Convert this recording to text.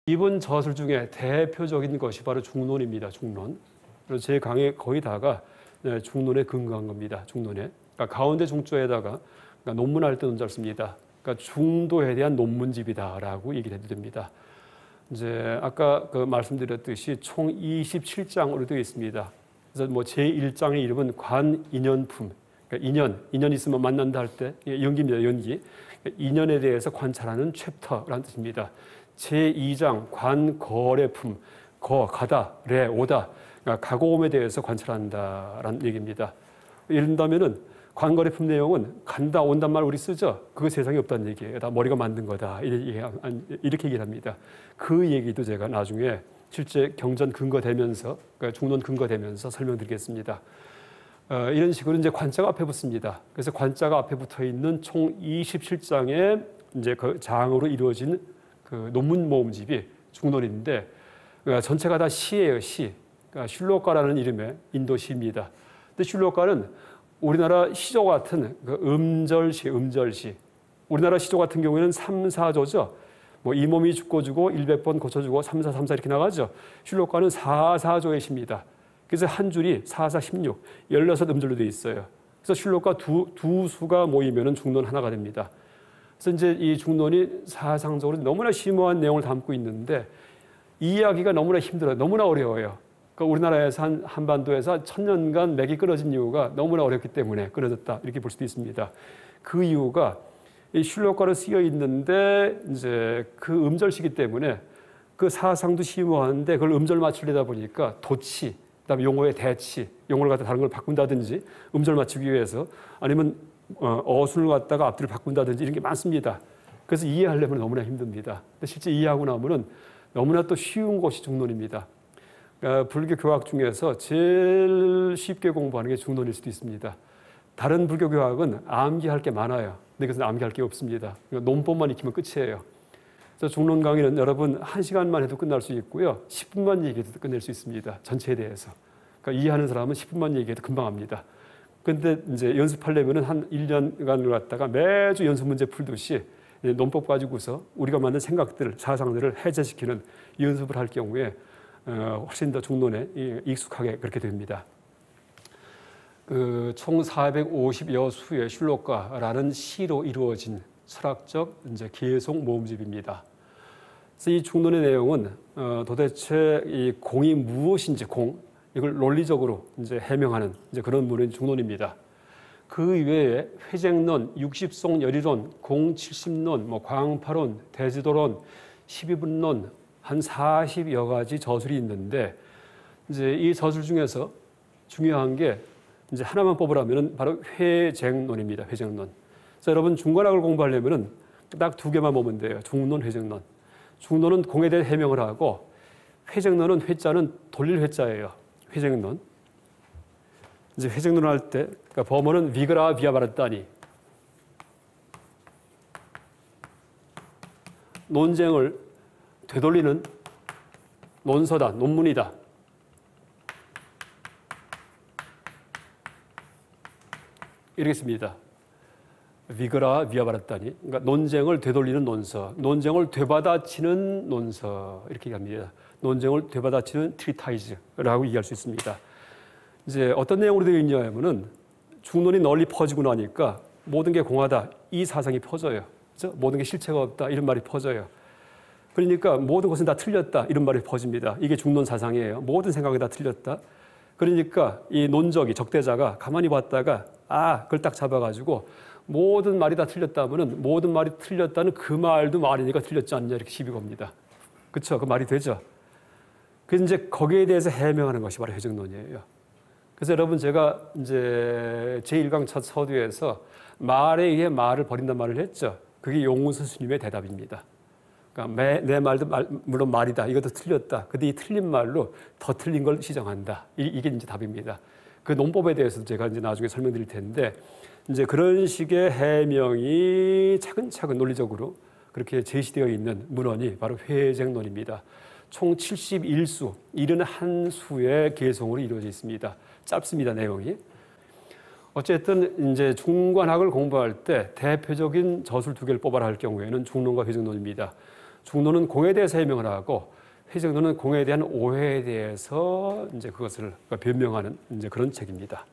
이번 저술 중에 대표적인 것이 바로 중론입니다. 중론. 그래서 제 강의 거의 다가 중론에 근거한 겁니다. 중론에. 그러니까 가운데 중조에다가 그러니까 논문할 때 논자를 씁니다. 그러니까 중도에 대한 논문집이다라고 얘기를 해도 됩니다. 이제 아까 그 말씀드렸듯이 총 27장으로 되어 있습니다. 그래서 뭐 제1장의 이름은 관인연품. 그러니까 인연 있으면 만난다 할 때 연기입니다. 연기. 그러니까 인연에 대해서 관찰하는 챕터라는 뜻입니다. 제2장 관거래품. 가다, 오다. 그러니까 가고옴에 대해서 관찰한다라는 얘기입니다. 예를 든다면은 관거래품 내용은 간다, 온단 말 우리 쓰죠. 그거 세상에 없다는 얘기예요. 다 머리가 만든 거다. 이렇게 얘기를 합니다. 그 얘기도 제가 나중에 실제 경전 근거되면서, 그러니까 중론 근거되면서 설명드리겠습니다. 이런 식으로 이제 관자가 앞에 붙습니다. 그래서 관자가 앞에 붙어 있는 총 27장의 이제 그 장으로 이루어진 그 논문 모음집이 중론인데, 그러니까 전체가 다 시예요, 시. 그러니까 슐로카라는 이름의 인도 시입니다. 근데 슐로카는 우리나라 시조 같은 그 음절시. 우리나라 시조 같은 경우에는 3, 4조죠. 뭐 이 몸이 죽고 주고 100번 고쳐주고 3, 4, 3, 4 이렇게 나가죠. 슐로카는 4, 4조의 시입니다. 그래서 한 줄이 4, 4, 16, 16 음절로 되어 있어요. 그래서 슐로카 두 수가 모이면은 중론 하나가 됩니다. 그래서 이제 이 중론이 사상적으로 너무나 심오한 내용을 담고 있는데 이해하기가 너무나 힘들어요. 너무나 어려워요. 그러니까 우리나라에서 한반도에서 1000년간 맥이 끊어진 이유가 너무나 어렵기 때문에 끊어졌다. 이렇게 볼 수도 있습니다. 그 이유가 이 슐로카로 쓰여 있는데 이제 그 음절시기 때문에 그 사상도 심오한데 그걸 음절 맞추려다 보니까 도치, 그다음에 용어의 대치, 용어를 갖다 다른 걸 바꾼다든지 음절 맞추기 위해서 아니면 어순을 갖다가 앞뒤를 바꾼다든지 이런 게 많습니다. 그래서 이해하려면 너무나 힘듭니다. 근데 실제 이해하고 나면은 너무나 또 쉬운 것이 중론입니다. 불교 교학 중에서 제일 쉽게 공부하는 게 중론일 수도 있습니다. 다른 불교 교학은 암기할 게 많아요. 근데 그것은 암기할 게 없습니다. 논법만 익히면 끝이에요. 그래서 중론 강의는 여러분 1시간만 해도 끝날 수 있고요. 10분만 얘기해도 끝낼 수 있습니다. 전체에 대해서. 그러니까 이해하는 사람은 10분만 얘기해도 금방 합니다. 그런데 이제 연습하려면은 한 1년간을 갖다가 매주 연습 문제 풀듯이 논법 가지고서 우리가 만든 생각들, 사상들을 해제시키는 연습을 할 경우에 훨씬 더 중론에 익숙하게 그렇게 됩니다. 총 450여 수의 슐로카라는 시로 이루어진 철학적 이제 개송 모음집입니다. 그래서 이 중론의 내용은 도대체 이 공이 무엇인지 이걸 논리적으로 이제 해명하는 이제 그런 문헌 중론입니다. 그 외에 회쟁론, 육십송 열의론, 공70론, 뭐 광파론, 대지도론, 12분론 한 40여 가지 저술이 있는데 이제 이 저술 중에서 중요한 게 이제 하나만 뽑으라면은 바로 회쟁론입니다. 회쟁론. 그래서 여러분 중관학을 공부하려면은 딱 두 개만 보면 돼요. 중론, 회쟁론. 중론은 공에 대해 해명을 하고 회쟁론은 회자는 돌릴 회자예요. 회쟁론. 이제 회쟁론을 할 때 그러니까 범어는 위그라 비아바르다니 논쟁을 되돌리는 논서다, 논문이다. 이렇게 씁니다. 위그라 비아바르다니. 그러니까 논쟁을 되돌리는 논서, 논쟁을 되받아치는 논서 이렇게 얘기합니다. 논쟁을 되받아치는 트리타이즈라고 얘기할 수 있습니다. 이제 어떤 내용으로 되어 있냐면은 중론이 널리 퍼지고 나니까 모든 게 공하다 이 사상이 퍼져요. 그렇죠? 모든 게 실체가 없다 이런 말이 퍼져요. 그러니까 모든 것은 다 틀렸다 이런 말이 퍼집니다. 이게 중론 사상이에요. 모든 생각이 다 틀렸다. 그러니까 이 논적이 적대자가 가만히 봤다가 그걸 딱 잡아가지고 모든 말이 다 틀렸다면은 모든 말이 틀렸다는 그 말도 말이니까 틀렸지 않냐 이렇게 시비 겁니다. 그렇죠? 그 말이 되죠. 그래서 이제 거기에 대해서 해명하는 것이 바로 회쟁론이에요. 그래서 여러분 제가 이제 제1강 첫 서두에서 말에 의해 말을 버린단 말을 했죠. 그게 용훈 스님의 대답입니다. 그러니까 내 말도 물론 말이다. 이것도 틀렸다. 근데 이 틀린 말로 더 틀린 걸 시정한다. 이게 이제 답입니다. 그 논법에 대해서도 제가 이제 나중에 설명드릴 텐데 이제 그런 식의 해명이 차근차근 논리적으로 그렇게 제시되어 있는 문헌이 바로 회쟁론입니다. 총 71수, 71수의 개송으로 이루어져 있습니다. 짧습니다, 내용이. 어쨌든 이제 중관학을 공부할 때 대표적인 저술 두 개를 뽑아라 할 경우에는 중론과 회쟁론입니다. 중론은 공에 대해서 해명을 하고 해석론은 공에 대한 오해에 대해서 이제 그것을 변명하는 이제 그런 책입니다.